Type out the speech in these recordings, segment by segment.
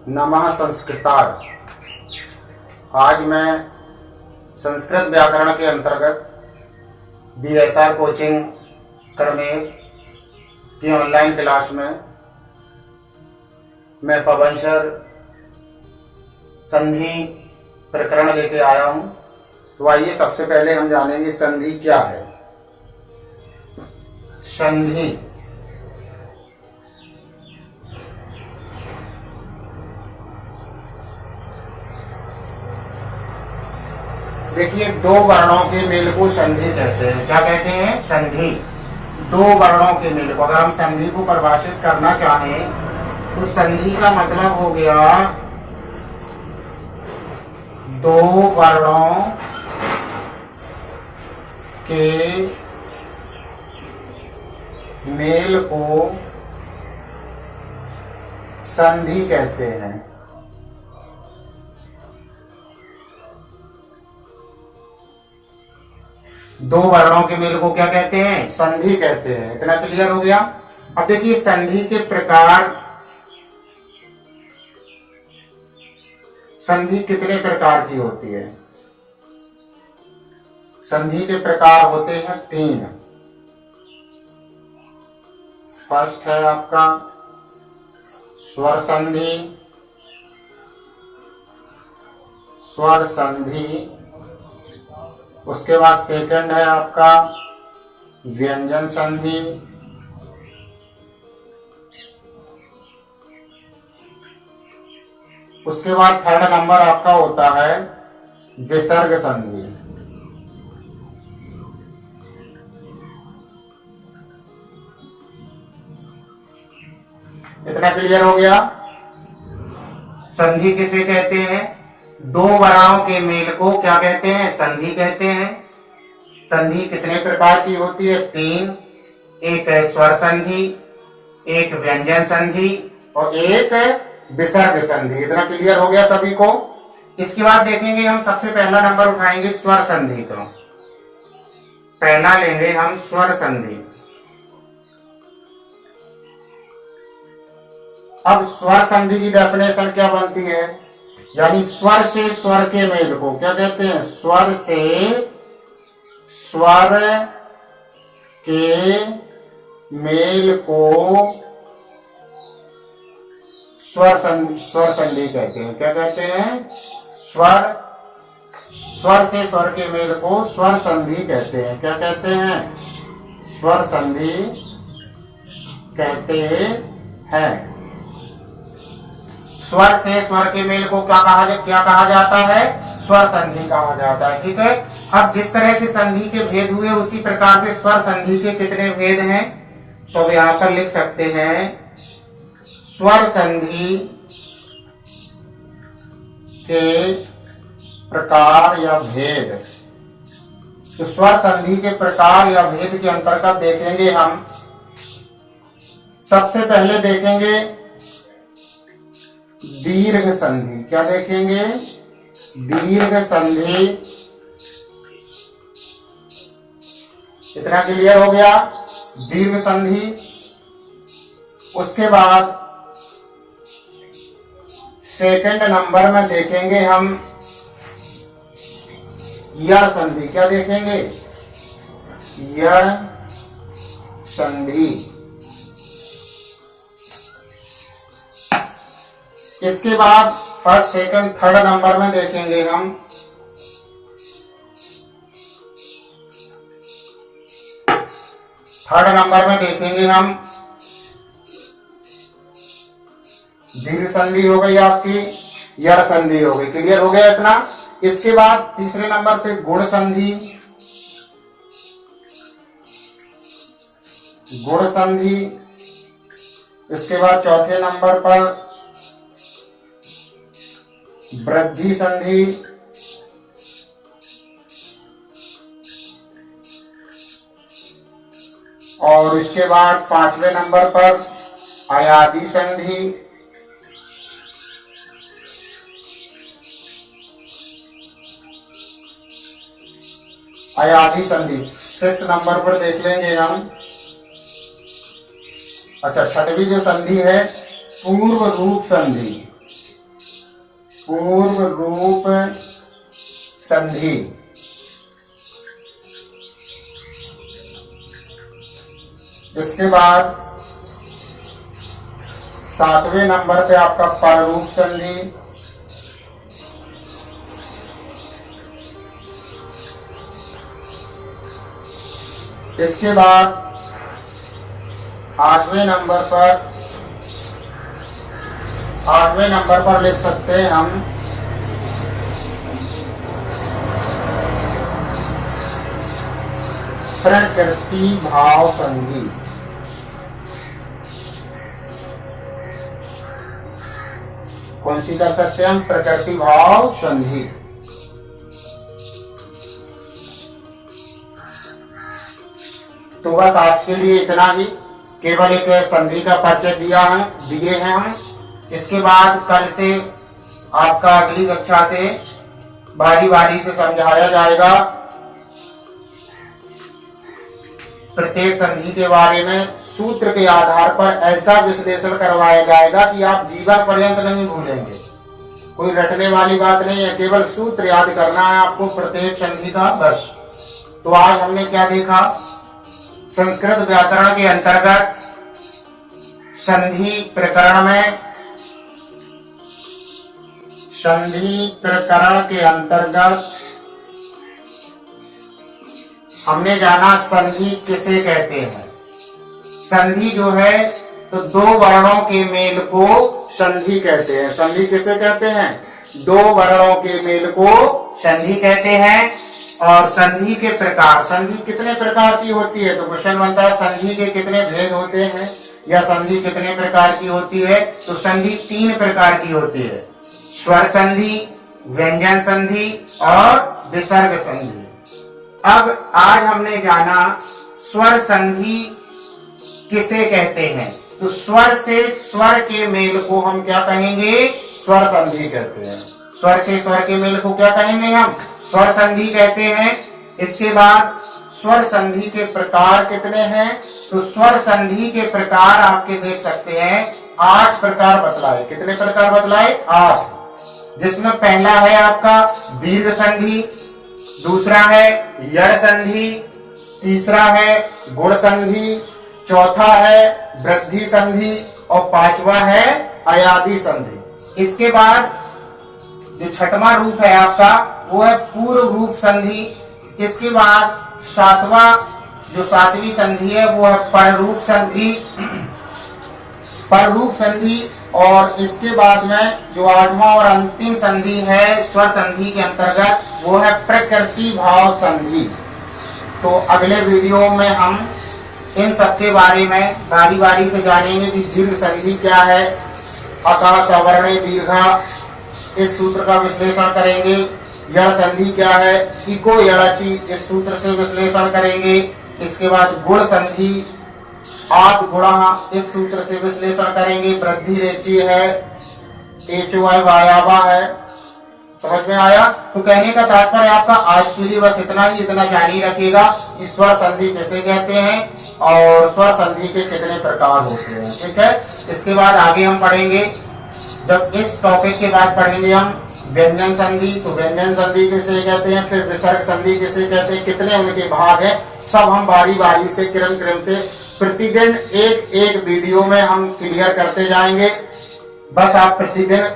नमः संस्कृताय। आज मैं संस्कृत व्याकरण के अंतर्गत बीएसआर कोचिंग करमेल की ऑनलाइन क्लास में मैं पवन सर संधि प्रकरण लेके आया हूं। तो आइए सबसे पहले हम जानेंगे संधि क्या है। संधि देखिए, दो वर्णों के मेल को संधि कहते हैं। क्या कहते हैं? संधि। दो वर्णों के मेल को, अगर हम संधि को परिभाषित करना चाहें तो संधि का मतलब हो गया दो वर्णों के मेल को संधि कहते हैं। दो वर्णों के मेल को क्या कहते हैं? संधि कहते हैं। इतना क्लियर हो गया। अब देखिए, संधि के प्रकार, संधि कितने प्रकार की होती है? संधि के प्रकार होते हैं तीन। फर्स्ट है आपका स्वर संधि, स्वर संधि। उसके बाद सेकंड है आपका व्यंजन संधि। उसके बाद थर्ड नंबर आपका होता है विसर्ग संधि। इतना क्लियर हो गया। संधि किसे कहते हैं? दो वर्णों के मेल को क्या कहते हैं? संधि कहते हैं। संधि कितने प्रकार की होती है? तीन। एक है स्वर संधि, एक व्यंजन संधि और एक विसर्ग संधि। इतना क्लियर हो गया सभी को। इसके बाद देखेंगे हम, सबसे पहला नंबर उठाएंगे स्वर संधि को। पहला लेंगे हम स्वर संधि। अब स्वर संधि की डेफिनेशन क्या बनती है? यानी स्वर से स्वर के मेल को क्या कहते हैं? स्वर से स्वर के मेल को स्वर संधि कहते हैं। क्या कहते हैं? स्वर से स्वर के मेल को स्वर संधि कहते हैं। क्या कहते हैं? स्वर संधि कहते हैं। स्वर से स्वर के मेल को क्या कहा जाता है? स्वर संधि कहा जाता है। ठीक है। अब जिस तरह से संधि के भेद हुए उसी प्रकार से स्वर संधि के कितने भेद हैं तो यहां पर लिख सकते हैं। स्वर संधि के प्रकार या भेद। तो स्वर संधि के प्रकार या भेद के अंतर्गत देखेंगे हम। सबसे पहले देखेंगे दीर्घ संधि। क्या देखेंगे? दीर्घ संधि। इतना क्लियर हो गया। दीर्घ संधि। उसके बाद सेकंड नंबर में देखेंगे हम यण संधि। क्या देखेंगे? यण संधि। इसके बाद फर्स्ट सेकंड थर्ड नंबर में देखेंगे हम दीर्घ संधि हो गई आपकी, यण संधि हो गई। क्लियर हो गया इतना। इसके बाद तीसरे नंबर पे गुण संधि। गुण संधि। इसके बाद चौथे नंबर पर वृद्धि संधि। और इसके बाद पांचवें नंबर पर अयादि संधि। अयादि संधि 6 नंबर पर देख लेंगे हम। अच्छा, छठवीं जो संधि है पूर्व रूप संधि। पूर्व रूप संधि। इसके बाद 7वें नंबर पे आपका पररूप संधि। इसके बाद 8वें नंबर पर लिख सकते हैं हम प्रकृति भाव संधि। कौन सी कर सकते हैं हम? प्रकृति भाव संधि। तो बस आज के लिए इतना ही, केवल एक संधि का परिचय दिए हैं हम। इसके बाद कल से आपका अगली कक्षा से बारी बारी से समझाया जाएगा प्रत्येक संधि के बारे में। सूत्र के आधार पर ऐसा विश्लेषण करवाया जाएगा कि आप जीवन पर्यंत नहीं भूलेंगे। कोई रटने वाली बात नहीं है, केवल सूत्र याद करना है आपको प्रत्येक संधि का, बस। तो आज हमने क्या देखा? संस्कृत व्याकरण के अंतर्गत संधि प्रकरण के अंतर्गत हमने जाना संधि किसे कहते हैं। संधि जो है तो दो वर्णों के मेल को संधि कहते हैं। संधि किसे कहते हैं? दो वर्णों के मेल को संधि कहते हैं। और संधि के प्रकार, संधि कितने प्रकार की होती है? तो क्वेश्चन बनता है संधि के कितने भेद होते हैं या संधि कितने प्रकार की होती है? तो संधि 3 प्रकार की होती है, स्वर संधि, व्यंजन संधि और विसर्ग संधि। अब आज हमने जाना स्वर संधि किसे कहते हैं। तो स्वर से स्वर के मेल को हम क्या कहेंगे? स्वर संधि कहते हैं। स्वर से स्वर के मेल को क्या कहेंगे हम? स्वर संधि कहते हैं। इसके बाद स्वर संधि के प्रकार कितने हैं? तो स्वर संधि के प्रकार आपके देख सकते हैं 8 प्रकार बतलाए। कितने प्रकार बतलाए? 8। जिसमें पहला है आपका दीर्घ संधि, दूसरा है यड़ संधि, तीसरा है गुण संधि, चौथा है वृद्धि संधि और 5वां है अयादि संधि। इसके बाद जो 6वां रूप है आपका वो है पूर्व रूप संधि। इसके बाद 7वीं संधि है वो है पररूप संधि। और इसके बाद में जो 8वां और अंतिम संधि है स्वर संधि के अंतर्गत वो है प्रकृति भाव संधि। तो अगले वीडियो में हम इन सब के बारे में बारी बारी से जानेंगे कि दीर्घ संधि क्या है, अका सवर्णे दीर्घा, इस सूत्र का विश्लेषण करेंगे। यड़ संधि क्या है, इको यड़ची, इस सूत्र से विश्लेषण करेंगे। इसके बाद गुण संधि, आद गुणा, इस सूत्र से विश्लेषण करेंगे। वृद्धि रेची है, एचवाई वायाबा है। समझ में आया? तो कहने का तात्पर्य आपका आज के लिए बस इतना ही, इतना जारी रखिएगा कि स्वर संधि किसे कहते हैं और स्वर संधि के कितने प्रकार होते हैं। ठीक है, इसके बाद आगे हम पढ़ेंगे, जब इस टॉपिक के बाद पढ़ेंगे हम व्यंजन संधि। तो व्यंजन संधि किसे कहते हैं, फिर विसर्ग संधि किसे कहते हैं, कितने उनके भाग हैं, सब हम बारी बारी से क्रम से प्रतिदिन एक वीडियो में हम क्लियर करते जाएंगे। बस आप प्रतिदिन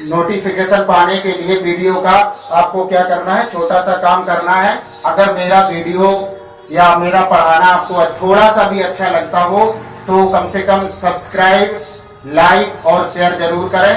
नोटिफिकेशन पाने के लिए वीडियो का आपको क्या करना है, छोटा सा काम करना है। अगर मेरा वीडियो या मेरा पढ़ाना आपको थोड़ा सा भी अच्छा लगता हो तो कम से कम सब्सक्राइब, लाइक और शेयर जरूर करें।